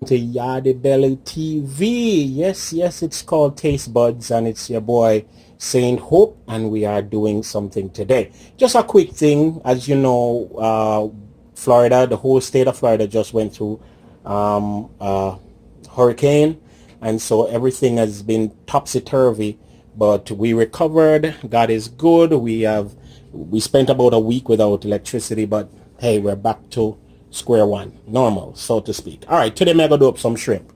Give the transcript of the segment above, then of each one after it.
to Yardie Belly TV. Yes, it's called Taste Buds, and it's your boy Saint Hope, and we are doing something today. Just a quick thing, as you know, Florida, the whole state of Florida just went through hurricane, and so everything has been topsy-turvy, but we recovered. God is good. We spent about a week without electricity, but hey, we're back to square one, normal, so to speak. All right, today I'm gonna do up some shrimp,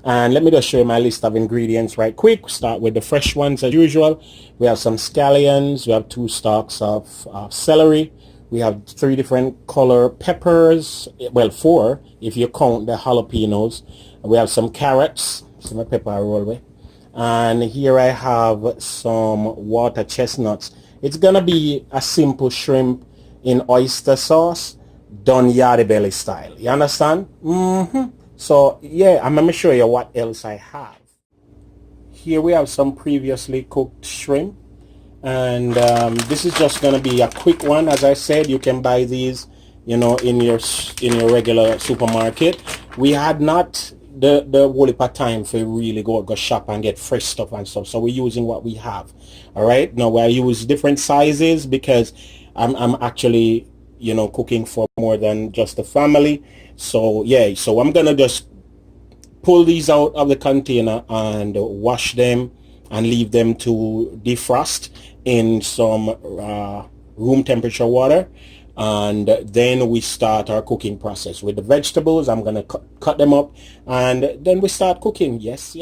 and let me just show you my list of ingredients right quick. Start with the fresh ones as usual. We have some scallions, we have 2 stalks of celery, we have 3 different color peppers, well 4 if you count the jalapenos. We have some carrots, some pepper I roll away, and here I have some water chestnuts. It's gonna be a simple shrimp in oyster sauce, done Yardie Belly style. You understand? So yeah, I'm gonna show you what else I have. Here we have some previously cooked shrimp, and this is just gonna be a quick one. As I said, you can buy these, you know, in your regular supermarket. We had not the whole heap of time for really go shop and get fresh stuff and stuff, so we're using what we have. All right, now I use different sizes because I'm actually, you know, cooking for more than just the family. So yeah, so I'm gonna just pull these out of the container and wash them and leave them to defrost in some room temperature water, and then we start our cooking process with the vegetables. I'm gonna cut them up, and then we start cooking. Yes.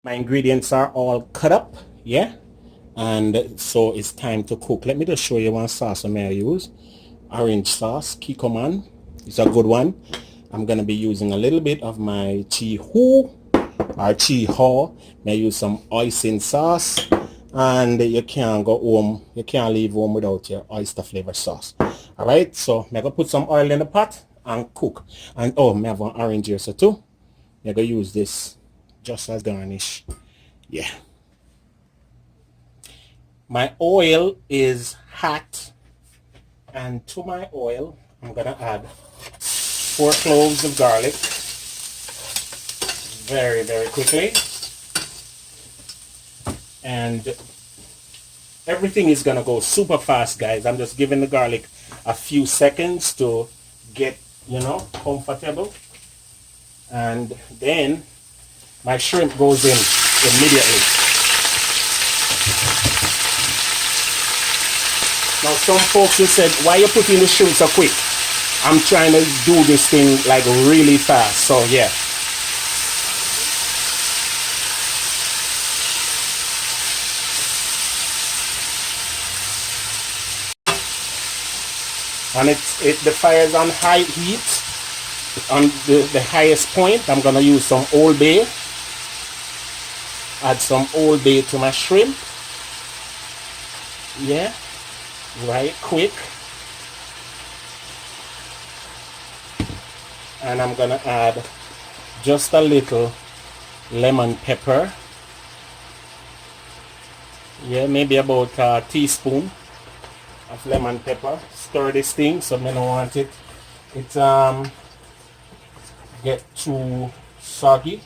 My ingredients are all cut up, yeah, and so it's time to cook. Let me just show you one sauce I may use. Orange sauce, Kikkoman. It's a good one. I'm gonna be using a little bit of my chi hu or chi ho. May use some hoisin sauce, and you can't go home. You can't leave home without your oyster flavor sauce. All right, so I'm gonna put some oil in the pot and cook. And oh, I have one orange here so too. I'm gonna use this just as garnish. Yeah. My oil is hot, and to my oil I'm gonna add 4 cloves of garlic very quickly, and everything is gonna go super fast, guys. I'm just giving the garlic a few seconds to get, you know, comfortable, and then my shrimp goes in immediately. Now some folks will say, why you putting the shrimp so quick? I'm trying to do this thing like really fast, so yeah. And the fire's on high heat, on the highest point. I'm gonna use some Old Bay. Add some Old Bay to my shrimp. Yeah, right quick. And I'm gonna add just a little lemon pepper. Yeah, maybe about a teaspoon of lemon pepper. Stir this thing, so I don't want it get too soggy.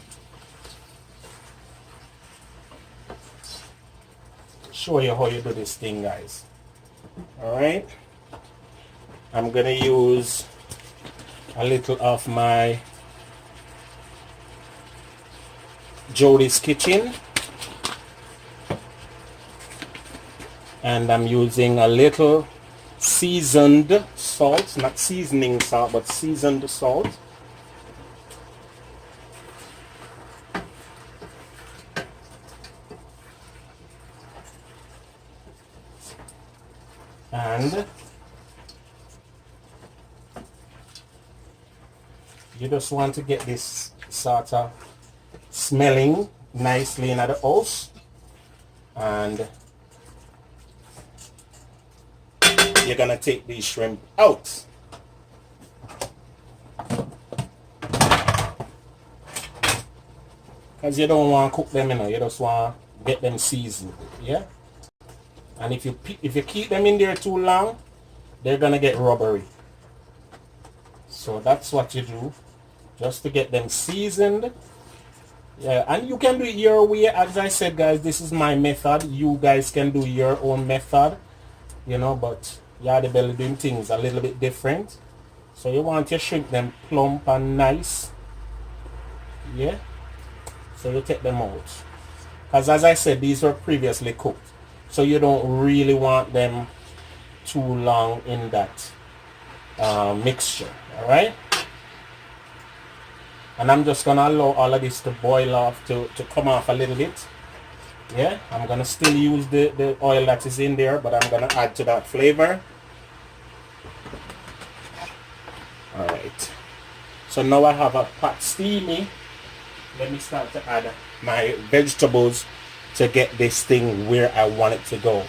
Show you how you do this thing, guys. All right, I'm gonna use a little of my Jodie's Kitchen, and I'm using a little seasoned salt, not seasoning salt, but seasoned salt. And you just want to get this sort of smelling nicely in the house, and you're gonna take these shrimp out. Because you don't want to cook them, you know, you just want to get them seasoned, yeah? And if you keep them in there too long, they're gonna get rubbery. So that's what you do. just to get them seasoned. Yeah, and you can do it your way. As I said, guys, this is my method. You guys can do your own method, you know, but Yardie Belly doing things a little bit different. So you want your shrimp them plump and nice. Yeah. So you take them out. Because as I said, these were previously cooked. So you don't really want them too long in that mixture. Alright? And I'm just going to allow all of this to boil off, to come off a little bit. Yeah, I'm going to still use the oil that is in there, but I'm going to add to that flavor. Alright. So now I have a pot steaming. Let me start to add my vegetables to get this thing where I want it to go.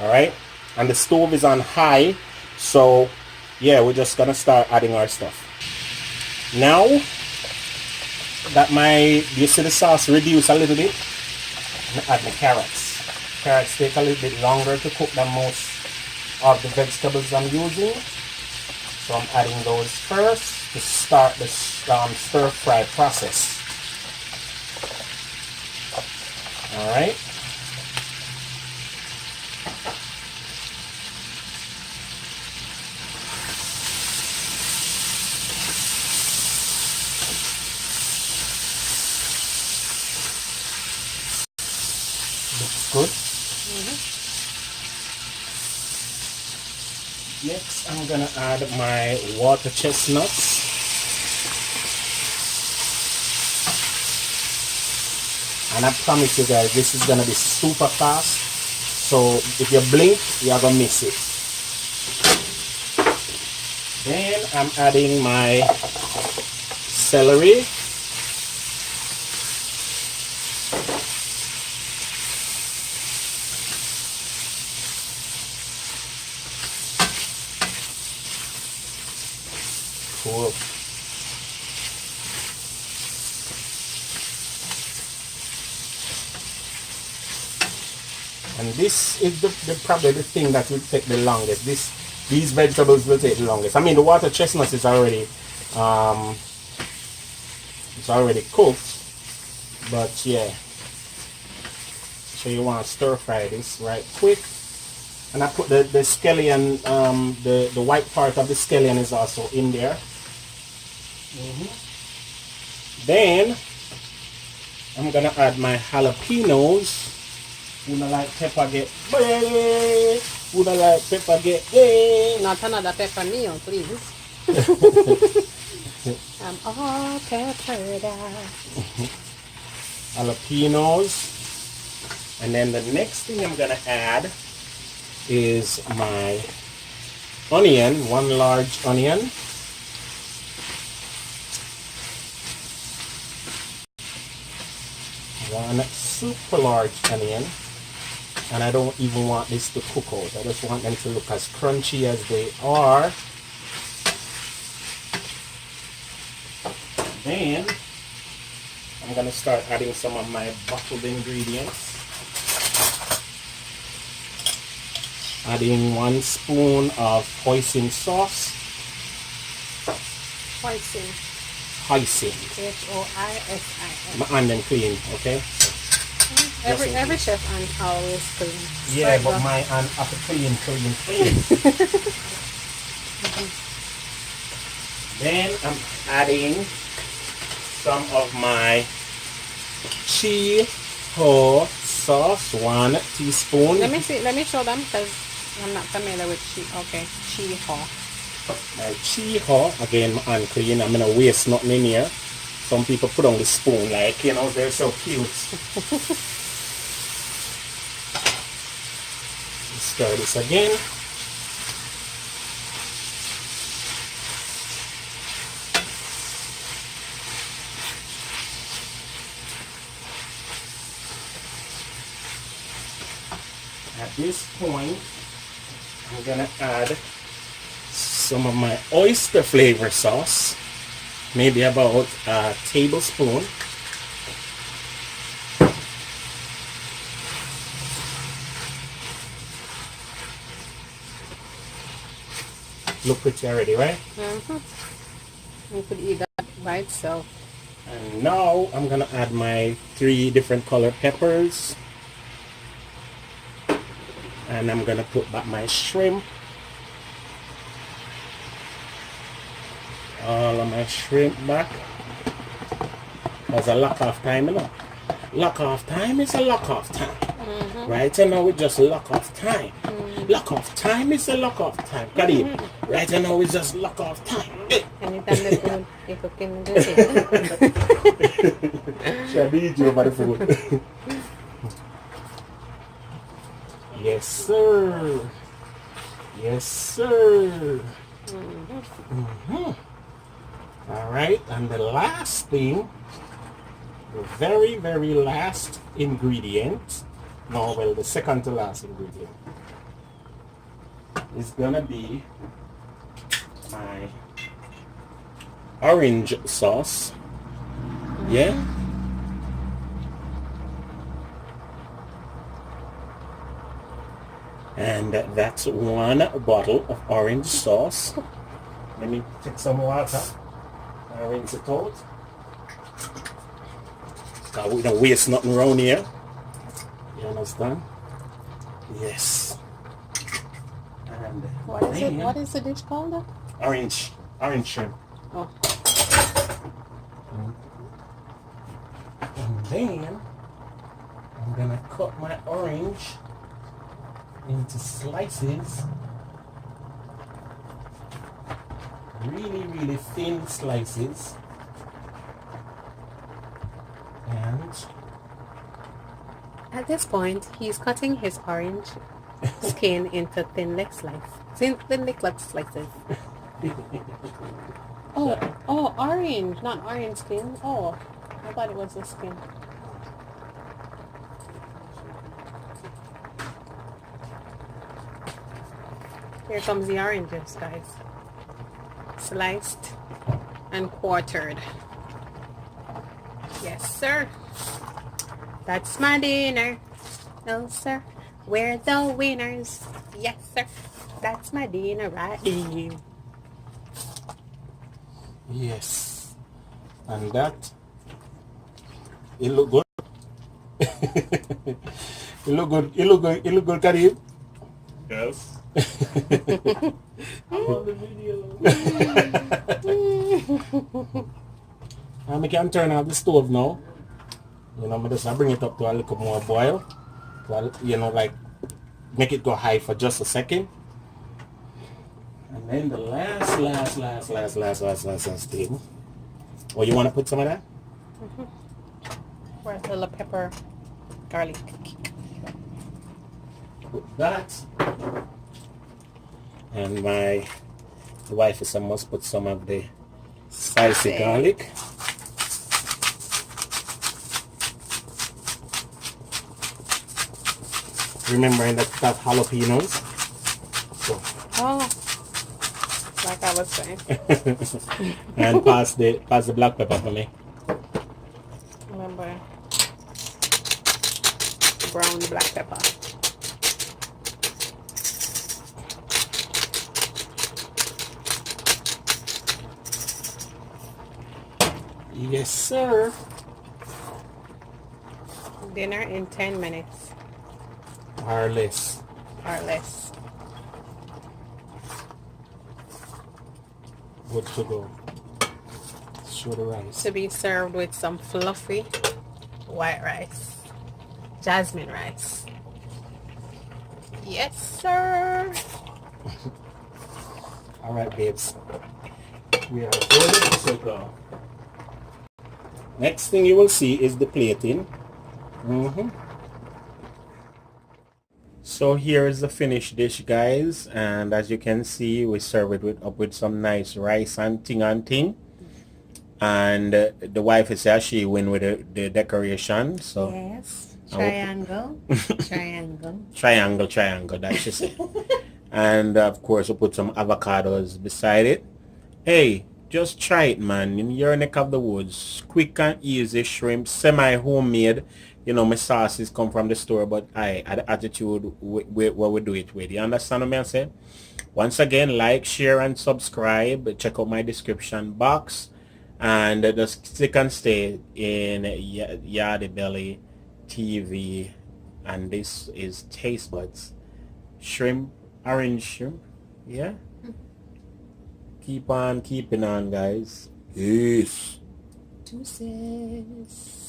Alright. And the stove is on high. So yeah, we're just going to start adding our stuff. Now that you see the sauce reduce a little bit, I'm going to add my carrots. Carrots take a little bit longer to cook than most of the vegetables I'm using. So I'm adding those first to start the stir fry process. Alright. Looks good. Next, I'm gonna add my water chestnuts. And I promise you guys, this is gonna be super fast. So if you blink, you're gonna miss it. Then I'm adding my celery. Cool. And this is probably the thing that will take the longest. These vegetables will take the longest. I mean, the water chestnuts is already it's already cooked, but yeah. So you want to stir fry this right quick. And I put the scallion, the white part of the scallion is also in there. Then I'm gonna add my jalapenos. Who don't like pepper get? Who don't like pepper get? Not another pepper meal, please. I'm all peppered out. Jalapenos. And then the next thing I'm gonna add is my onion, one large onion. One super large onion. And I don't even want this to cook out. I just want them to look as crunchy as they are. Then I'm gonna start adding some of my bottled ingredients. Adding 1 spoon of hoisin sauce. Hoisin. Hoisin. Hoisin. My hand and clean, okay? Every chef and always clean. Yeah, right, but my hand have to clean. Then I'm adding some of my Chi-ho sauce, 1 teaspoon. Let me show them because I'm not familiar with okay, Chi-ho. My Chi-ho, again, my hand clean. I'm gonna waste nothing in here. Some people put on the spoon, like, you know, they're so cute. Stir this again. At this point, I'm gonna add some of my oyster flavor sauce, maybe about a tablespoon. Look pretty already, right? You could eat that by itself. And now I'm gonna add my 3 different color peppers. And I'm gonna put back my shrimp. All of my shrimp back. There's a lock off time, you know. Lock off time is a lock off time. Right now we just lock off time. Lock off time is a lock off time. Got it? Right now we just lock off time. Anytime the food, you cooking good. Should I beat you over the food? Yes, sir. Yes, sir. All right, and the last thing, the very, very last ingredient, no, well, the second to last ingredient, is gonna be my orange sauce. Yeah. And that's 1 bottle of orange sauce. Let me take some water. Rinse it out. We don't waste nothing around here. You understand? Yes. And What is it? What is the dish called? Orange shrimp. Oh. And then I'm gonna cut my orange into slices. Really, really thin slices. And At this point, he's cutting his orange skin into thin slices. Oh, orange, not orange skin. Oh, I thought it was the skin. Here comes the oranges, guys. Sliced and quartered. Yes, sir. That's my dinner. No, sir. We're the winners. Yes, sir. That's my dinner right here. yes. And that, it look good. It look good, Karim. Yes. I'm on the video. And we can turn off the stove now. You know, I just bring it up to a little more boil. You know, like make it go high for just a second. And then the last thing. Oh, you want to put some of that? Where's the little pepper, garlic? Put that. And the wife is must put some of the spicy garlic. Remembering that it has jalapenos. So. Oh, like I was saying. And pass the black pepper for me. Remember, brown black pepper. Yes, sir. Dinner in 10 minutes. Or less. Or less. Good to go. Show the rice. To be served with some fluffy white rice. Jasmine rice. Yes, sir. All right, babes. We are ready to go. Next thing you will see is the plating. So here is the finished dish, guys, and as you can see, we serve it up with some nice rice and ting. And the wife is actually win with the decoration. So yes, triangle, triangle. That she said. And of course, we put some avocados beside it. Hey, just try it, man. In your neck of the woods, quick and easy shrimp, semi-homemade. You know, my sauces come from the store, but I had the attitude where we do it with. You understand what I'm saying? Once again, like, share, and subscribe. Check out my description box. And just stick and stay in Yardie Belly TV. And this is Taste Buds. Shrimp, orange shrimp. Yeah? Keep on keeping on, guys. Peace. Deuces.